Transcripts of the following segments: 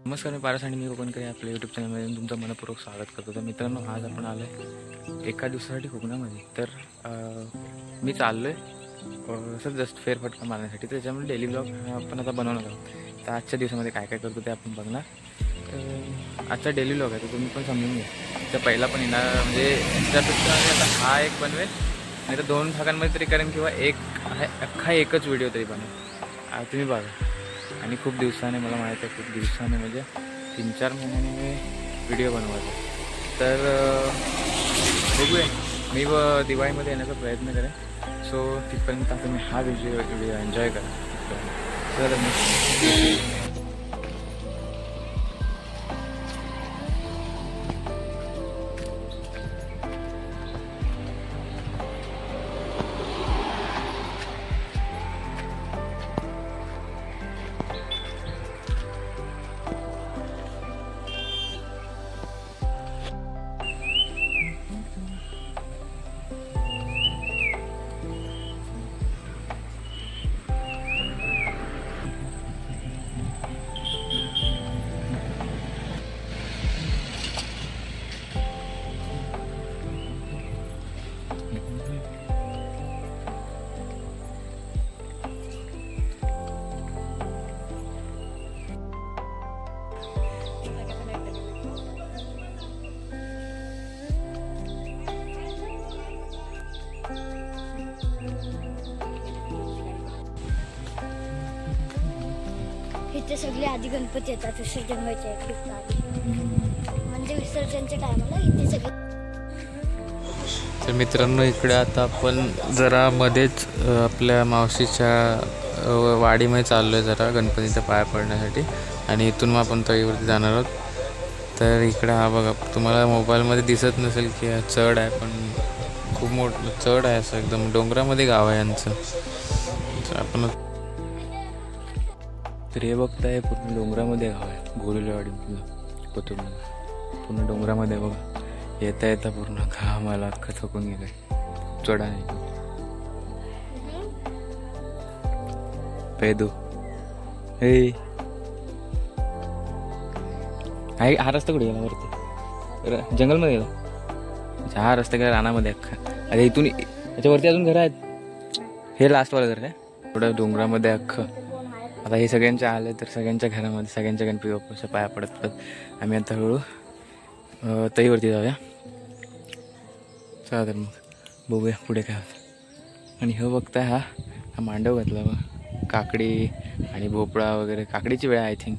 नमस्कार, मी पारस आणि मी कोकणकर आपल्या यूट्यूब चॅनलमध्ये तुमचं मनपूर्वक स्वागत करतो. तर मित्रांनो, आज आपण आलो आहे एका दिवसासाठी कोकणामध्ये. तर मी चाललो आहे सर जस्ट फेरफटका मारण्यासाठी. त्याच्यामुळे डेली ब्लॉग आपण आता बनवणार आहोत. तर आजच्या दिवसामध्ये काय काय करतो ते आपण बघणार. तर आजचा डेली ब्लॉग आहे, तर तुम्ही पण समजून घ्या. तर पहिला पण येणार म्हणजे त्यापेक्षा आता हा एक बनवेल, नाही तर 2 भागांमध्ये तरी करेन, किंवा अख्खा एकच व्हिडिओ तरी बनवेल. तुम्ही बघा. आणि खूप दिवसाने, मला माहीत आहे खूप दिवसाने म्हणजे 3-4 महिन्याने मी व्हिडिओ बनवायचा. तर बघूया, मी दिवाळीमध्ये येण्याचा प्रयत्न करेन. सो तिथपर्यंत आता मी हा व्हिडिओ एन्जॉय करेन. तर इथे सगळे आधी गणपती येतात विसर्जन व्हायचे खूप आधी, म्हणजे विसर्जनच्या टायमाला इथे सगळे. तर मित्रांनो, इकडे आता आपण जरा मध्येच आपल्या मावशीच्या वाडीमध्ये चाललो आहे जरा गणपतीच्या पाया पडण्यासाठी. आणि इथून मग आपण तळीवरती जाणार आहोत. तर इकडे हा बघा, तुम्हाला मोबाईलमध्ये दिसत नसेल की हा चढ आहे, पण खूप मोठं चढ आहे. असं एकदम डोंगरामध्ये गाव आहे यांचं. तर आपण तर हे बघताय, पूर्ण डोंगरामध्ये गाव आहे. गोरिलेवाडी कोथरूड पूर्ण डोंगरामध्ये बघा. येता येता पूर्ण घामाला अख्खं थकून गेलंय. चढ आहे पेदू. हे हा रस्ता कुठे गेला? वरती जंगलमध्ये गेला. हा रस्ता गेला रानामध्ये अख्खा. अरे इथून याच्यावरती अजून घरं आहेत. हे लास्टवालं घर आहे थोडं डोंगरामध्ये अख्खं. आता हे सगळ्यांचे आले, तर सगळ्यांच्या घरामध्ये सगळ्यांच्या गणपती बाप्पाच्या पाया पडत पडत आम्ही आता हळूहळू तईवरती जाऊया. चला तर मग बघूया पुढे काय होतं. आणि हे बघताय, हा मांडव घातला बघ, काकडी आणि भोपळा वगैरे. काकडीची वेळ आय थिंक,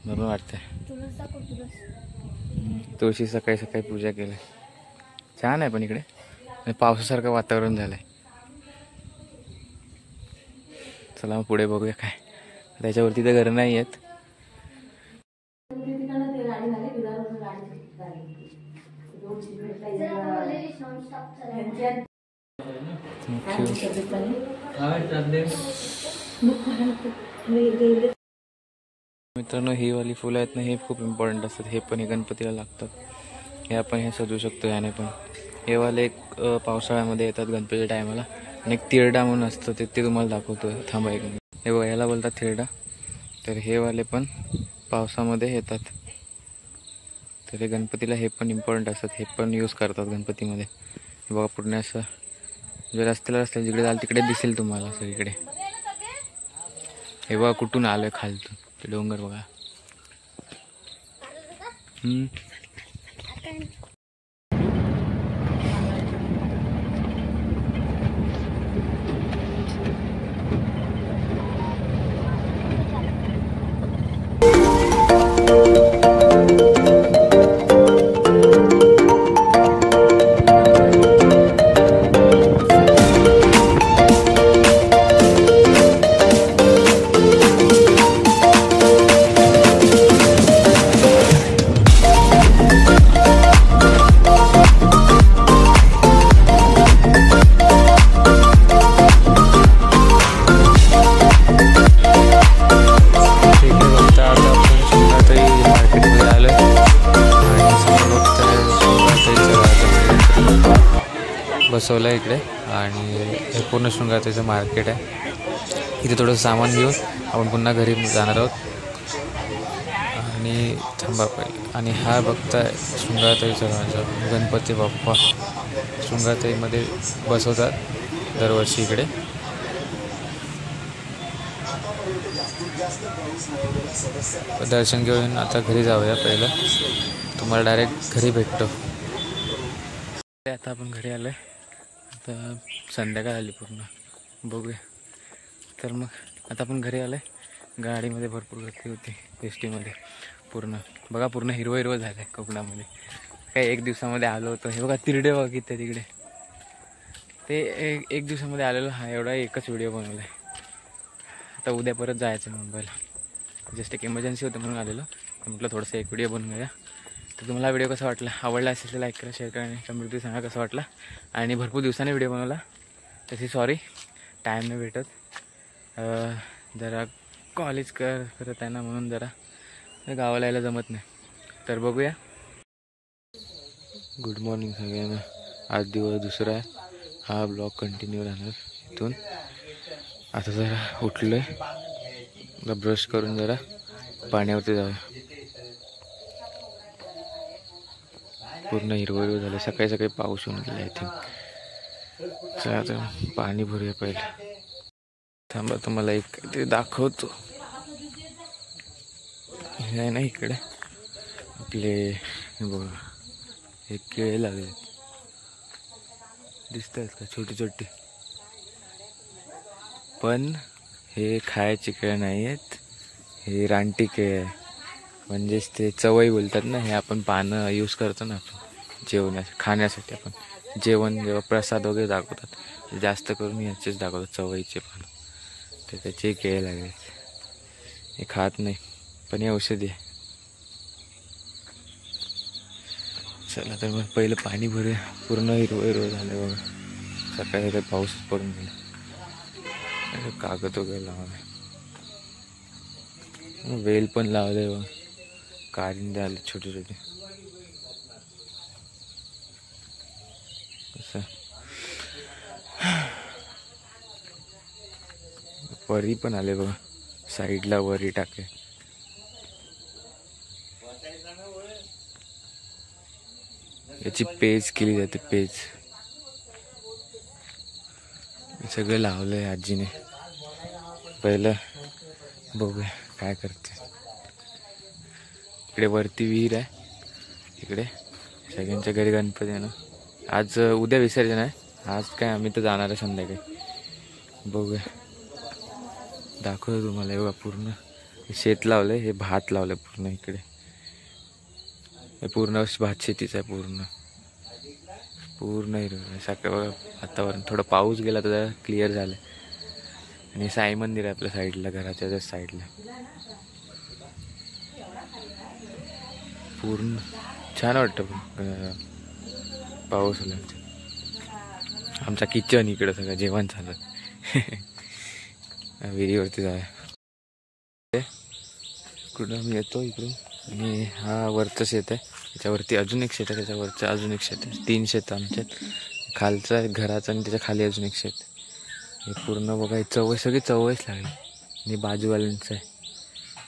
बरोबर वाटतंय. तुळशी सकाळी सकाळी पूजा केली. छान आहे पण इकडे, आणि पावसासारखं वातावरण झालं आहे. चला मग पुढे बघूया काय. त्याच्यावरती तर घरं नाही आहेत. मित्रांनो, ही वाली फुलं आहेत ना, हे खूप इम्पॉर्टंट असतात. हे पण हे गणपतीला लागतात. हे आपण हे सजवू शकतो याने पण. हे वाले एक पावसाळ्यामध्ये येतात गणपतीच्या टायमाला. आणि एक तिरडा म्हणून असतं, ते तुम्हाला दाखवतो. थांबा एक. हे बघा, याला बोलतात थिरडा. तर हे वाले पण पावसामध्ये येतात. तर हे गणपतीला हे पण इम्पॉर्टंट असतात. हे पण यूज करतात गणपतीमध्ये. हे बघा, पूर्ण असं जे रस्त्याला जिकडे जाल तिकडे दिसेल तुम्हाला सगळीकडे. हे बघा कुठून आलं आहे खालतून, ते डोंगर बघा. बसवलं आहे इकडे आणि हे पूर्ण शृंगारचं मार्केट आहे. इथे थोडंसं सामान घेऊन आपण पुन्हा घरी जाणार आहोत. आणि थांबा पाहिजे. आणि हा बघताय शृंगारताईचा राजा गणपती बाप्पा शृंगारताईमध्ये बसवतात दरवर्षी इकडे. दर्शन घेऊन आता घरी जाऊया. पहिलं तुम्हाला डायरेक्ट घरी भेटतो. आता आपण घरी आलो आहे. आता संध्याकाळ आली पूर्ण, बघूया. तर मग आता आपण घरी आलो आहे. गाडीमध्ये भरपूर गर्दी होती, एस टीमध्ये पूर्ण. बघा पूर्ण हिरवं हिरवं झालं आहे कोकणामध्ये. काही एक दिवसामध्ये आलो होतो. हे बघा तिरडे बघा किती तिकडे. ते एक दिवसामध्ये आलेलो. हा एवढा एकच व्हिडिओ बनवला आहे. आता उद्या परत जायचं मुंबईला. जस्ट एक इमर्जन्सी होतं म्हणून आलेलो. म्हटलं थोडंसं एक व्हिडिओ बनवूया. तर तुम्हाला व्हिडिओ कसा वाटला, आवडला असेल तर लाईक करा, शेअर करा आणि कमेंटमध्ये सांगा कसा वाटला. आणि भरपूर दिवसाने व्हिडिओ बनवला, तशी सॉरी, टाईम नाही भेटत. जरा कॉलेज करत आहे ना, म्हणून जरा गावाला यायला जमत नाही. तर बघूया. गुड मॉर्निंग सगळ्यांना. आज दिवस दुसरा आहे. हा ब्लॉग कंटिन्यू राहणार इथून. आता जरा उठलो आहे, जरा ब्रश करून जरा पाण्यावरती जाऊया. पूर्ण हिरवं हिरवं झालं. सकाळी सकाळी पाऊस होऊन गेला आय थिंक. चला आता पाणी भरूया पहिलं. थांबा तुम्हाला एक ते दाखवतो. हे आहे ना इकडे आपले बघा, हे केळे लागले दिसत आहेत का, छोटी छोटी. पण हे खायचे केळे नाही आहेत, हे रानटी केळे आहे. म्हणजेच ते चवई बोलतात ना. हे आपण पानं यूज करतो ना आपण जेवणासाठी, खाण्यासाठी. आपण जेवण जेव्हा प्रसाद वगैरे दाखवतात, जास्त करून याचेच दाखवतात, चवईचे पानं. तर त्याचे केळे लागले. हे खात नाही, पण हे औषधी आहे. चला तर मग पहिलं पाणी भरूया. पूर्ण हिरवं हिरवं झालं बघा. सकाळी सकाळी पाऊस पडून गेला. कागद वगैरे लावले, वेल पण लावले बघा. कारिंदे आले छोटे छोटे. असं वरी पण आले बघा. साईडला वरी टाके. याची पेज केली जाते, पेज. सगळे लावलंय आजीने. पहिलं बघूया काय करते. इकडे वरती विहीर आहे. इकडे सगळ्यांच्या घरी गणपती आहे ना. आज उद्या विसर्जन आहे. आज काय आम्ही तर जाणार आहे संध्याकाळी. बघूया, दाखवतो तुम्हाला. एवढा पूर्ण शेत लावलं आहे. हे भात लावलं आहे पूर्ण इकडे. हे पूर्ण भात शेतीचं आहे. पूर्ण पूर्ण हिरवं. सकाळ बघा वातावरण. थोडं पाऊस गेला तर जरा क्लिअर झालं. आणि साई मंदिर आहे आपल्या साईडला, घराच्या जस्ट साईडला. पूर्ण छान वाटतं पाऊस आला. आमचा किचन इकडं सगळं जेवण झालं. विहिरीवरती जाऊया. कुठं आम्ही येतो इकडून. आणि हा वरचं शेत आहे. त्याच्यावरती अजून एक शेत आहे. त्याच्यावरचं अजून एक शेत आहे. 3 शेत आमच्यात. खालचा घराचा आणि त्याच्या खाली अजून एक शेत. हे पूर्ण बघा, चवय सगळी चवयच लागली. आणि बाजूवाल्यांचं आहे.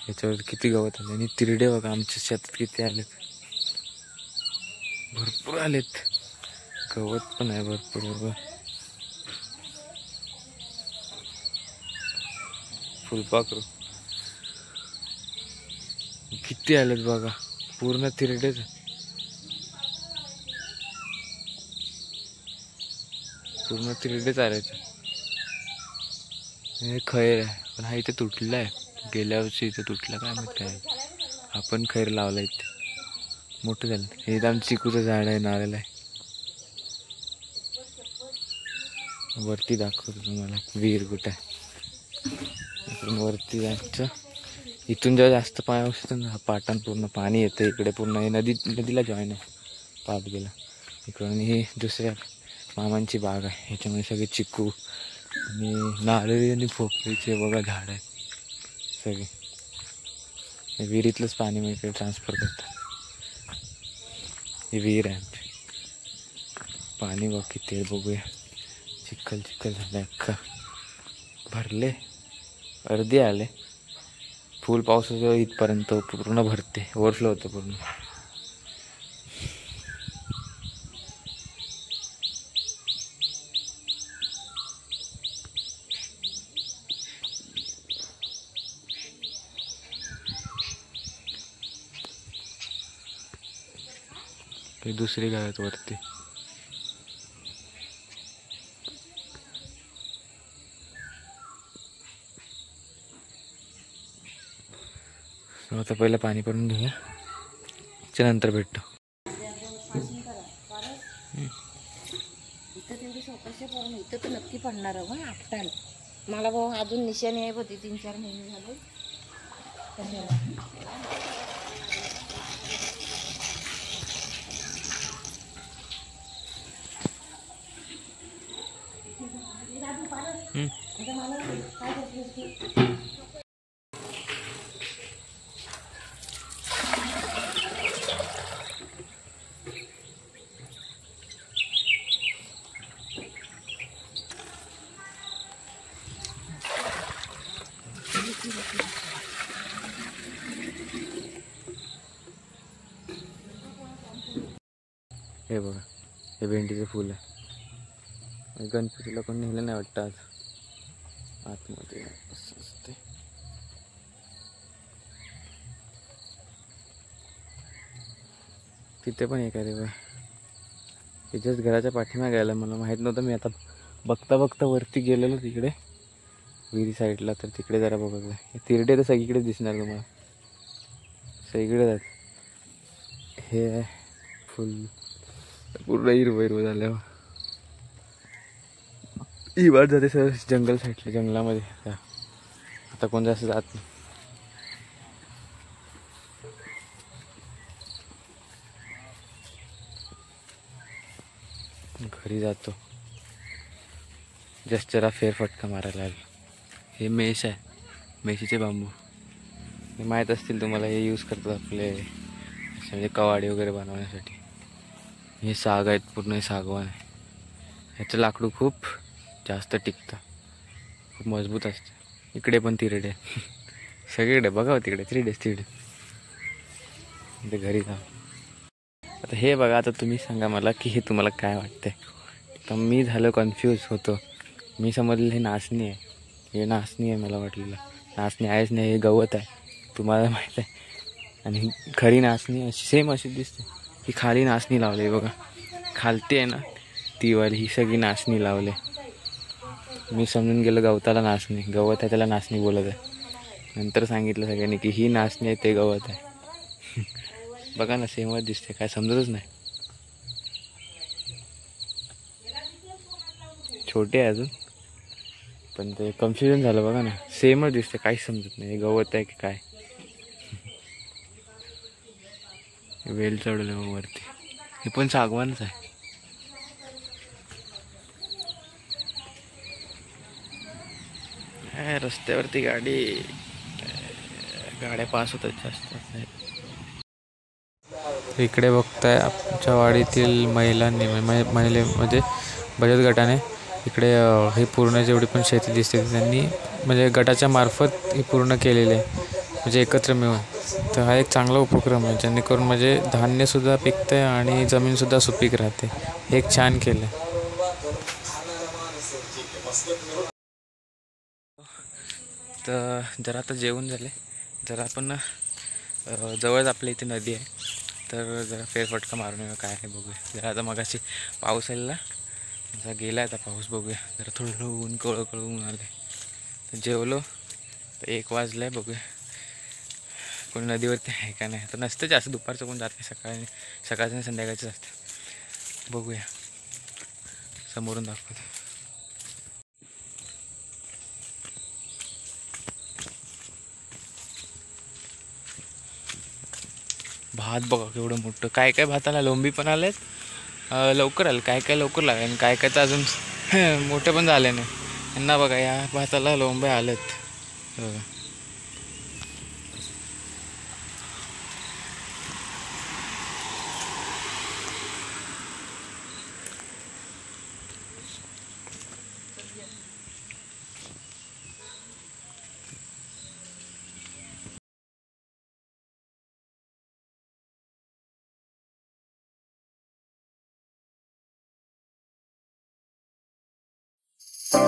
याच्यावर किती गवत आले. आणि तिरडे बघा आमच्या शेतात किती आलेत. भरपूर आलेत. गवत पण आहे भरपूर बघा. फुलपाखरू किती आलेत बघा. पूर्ण तिरडेच. पूर्ण तिरडेच आलेत. हे खैर आहे, पण हा इथे तुटला आहे. गेल्या वर्षी इथे तुटला, काय माहित काय. आपण खैर लावला इथे, मोठं झालं. हे एकदम चिकूचं झाड आहे, नारळ आहे. वरती दाखवतो तुम्हाला विहीर कुठं आहे. इकडून वरती जायचं. इथून जेव्हा जास्त पाऊस येतो ना, पाटान पूर्ण पाणी येतं इकडे. पूर्ण हे नदीला जॉईन आहे पापगेला इकडून. ही दुसऱ्या मामांची बाग आहे. ह्याच्यामध्ये सगळे चिकू आणि नारळी आणि पोपळीचे बघा झाड आहेत सगळे. विहिरीतलंच पाणी मी इकडे ट्रान्सफर करतात. ही विहीर आहे आमची. पाणी बघ किती बघूया. चिखल झालं अख्खा. भरले, अर्धे आले. फुल पावसाचं इथपर्यंत पूर्ण भरते, ओव्हरफ्लो होतं पूर्ण. ही दुसरी गाय आहेत वरती. आता पहिलं पाणी पडून घेऊया, त्याच्यानंतर भेटतो. इथं तर नक्की पडणार आहे आपटायला. मला भाऊ अजून निशाणी आहे होती 3-4 महिने झाले. हे बघा, हे भेंडीचं फुल आहे. गणपतीला कोण नेलं नाही वाटतं आज. आतमध्ये असं असते. तिथे पण एक आहे रे बा. हे जस्ट घराच्या पाठीमागे गेलं, मला माहीत नव्हतं. मी आता बघता बघता वरती गेलेलो तिकडे विहिरी साईडला, तर तिकडे जरा बघत आहे. हे तिरडे तर सगळीकडेच दिसणार तुम्हाला, सगळीकडेच आहेत. हे आहे फुल पूर्ण हिरवं झालं. ही वाट जाते सर जंगल साईडला, जंगलामध्ये. आता कोण जास्त जात नाही. घरी जातो, जस्ट जरा फेरफटका मारायला लागला. हे मेश आहे, मेशीचे बांबू. हे माहीत असतील तुम्हाला, हे यूज करतात आपले म्हणजे कवाडे वगैरे बनवण्यासाठी. हे साग आहेत, पूर्ण हे सागवान आहे. ह्याचं लाकडू खूप जास्त टिकतं, खूप मजबूत असतं. इकडे पण तिरडे सगळीकडे बघा, तिकडे तिरडे. ते घरी जा. आता हे बघा, आता तुम्ही सांगा मला की हे तुम्हाला काय वाटतंय. तर मी झालो कन्फ्यूज होतो. मी समजलं हे नाचणी आहे, हे नाचणी आहे मला वाटलेलं. नाचणी आहेच नाही, हे गवत आहे, तुम्हाला माहीत आहे. आणि खरी नाचणी अशी सेम अशी दिसते. ही खाली नाचणी लावली बघा, खालती आहे ना ती वाली, ही सगळी नाचणी लावले. मी समजून गेलो गवताला नाचणी, गवत आहे त्याला नाचणी बोलत आहे. नंतर सांगितलं सगळ्यांनी की ही नाचणी आहे, ते गवत आहे. बघा ना, सेमच दिसते, काय समजतच नाही. छोटे आहे अजून, पण ते कन्फ्युजन झालं. बघा ना, सेमच दिसते, काहीच समजत नाही. हे गवत आहे की काय. वेल चढवलं वरती, हे पण सागवानच आहे. रस्त्यावरती गाड्या पास होतात जास्त. इकडे बघताय आमच्या वाडीतील महिलांनी महिलेमध्ये बचत गटाने इकडे हे पूर्ण जेवढी पण शेती दिसते त्यांनी म्हणजे गटाच्या मार्फत हे पूर्ण केलेले आहे, म्हणजे एकत्र मिळून. तर हा एक चांगला उपक्रम आहे, जेणेकरून म्हणजे धान्यसुद्धा पिकतं आहे आणि जमीनसुद्धा सुपीक राहते. हे एक छान केलं आहे. तर जरा आता जेवण झाले, जरा आपण जवळच आपल्या इथे नदी आहे, तर जरा फेरफटका मारून येऊया काय आहे बघूया. जरा आता मगाशी पाऊस आलेला, जरा गेला आता पाऊस, बघूया. जरा थोडं ऊन कळकळ ऊन आलं. तर जेवलो, तर 1 वाजलं आहे. बघूया कोणी नदीवरती आहे का नाही. तर नसतं जास्त, दुपारचं कोण जात नाही, सकाळचं आणि संध्याकाळचं असतं. बघूया, समोरून दाखवतो. भात बघा केवढं मोठं, काय काय भाताला लोंबी पण आलेत, लवकर आलं. काय काय लवकर लागले आणि काय काय तर अजून मोठे पण झाले नाही. यांना बघा, या भाताला लोंब्या आलेत बघा. मित्रांनो,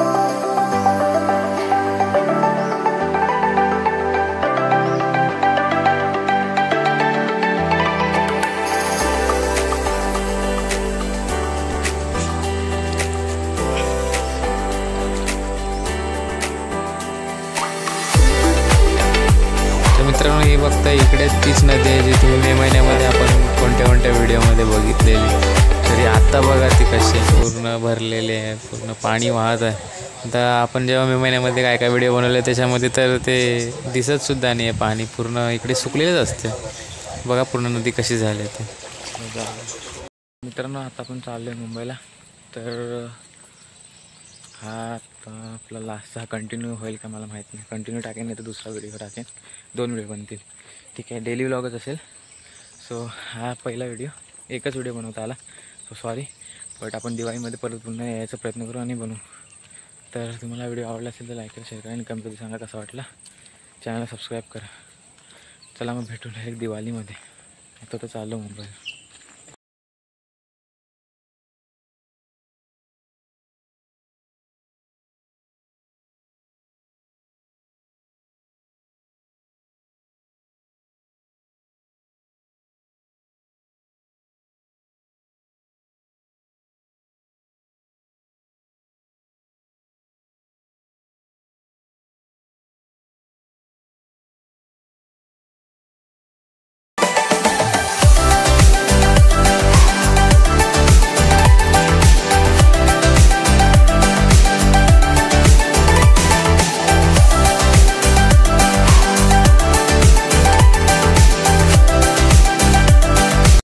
ही बघता इकडे तीच नदी आहे जी तुम्ही मे महिन्यामध्ये आपण कोणत्या कोणत्या व्हिडिओमध्ये बघितलेली. तरी आत्ता बघा ती कशी पूर्ण भरलेली आहे, पूर्ण पाणी वाहत आहे. आता आपण जेव्हा मे महिन्यामध्ये काय काय व्हिडिओ बनवले त्याच्यामध्ये तर ते दिसतसुद्धा नाही आहे. पाणी पूर्ण इकडे सुकलेलंच असते. बघा पूर्ण नदी कशी झाली ते. मित्रांनो, आता आपण चाललो आहे मुंबईला. तर हा आता आपला लास्टचा कंटिन्यू होईल का मला माहीत नाही. कंटिन्यू टाकेन नाही तर दुसरा व्हिडिओ टाकेन. 2 व्हिडिओ बनतील. ठीक आहे, डेली व्लॉगच असेल. सो हा पहिला व्हिडिओ, एकच व्हिडिओ बनवता आला. सो सॉरी, बट आपण दिवाळीमध्ये परत पुन्हा यायचा प्रयत्न करू आणि बनवू. तर तुम्हाला व्हिडिओ आवडला असेल तर लाईक करा, शेअर करा आणि कमेंटमध्ये सांगा कसा वाटला. चॅनलला सबस्क्राईब करा. चला मग भेटू डायरेक्ट दिवाळीमध्ये. आता तर चाललो मुंबईला.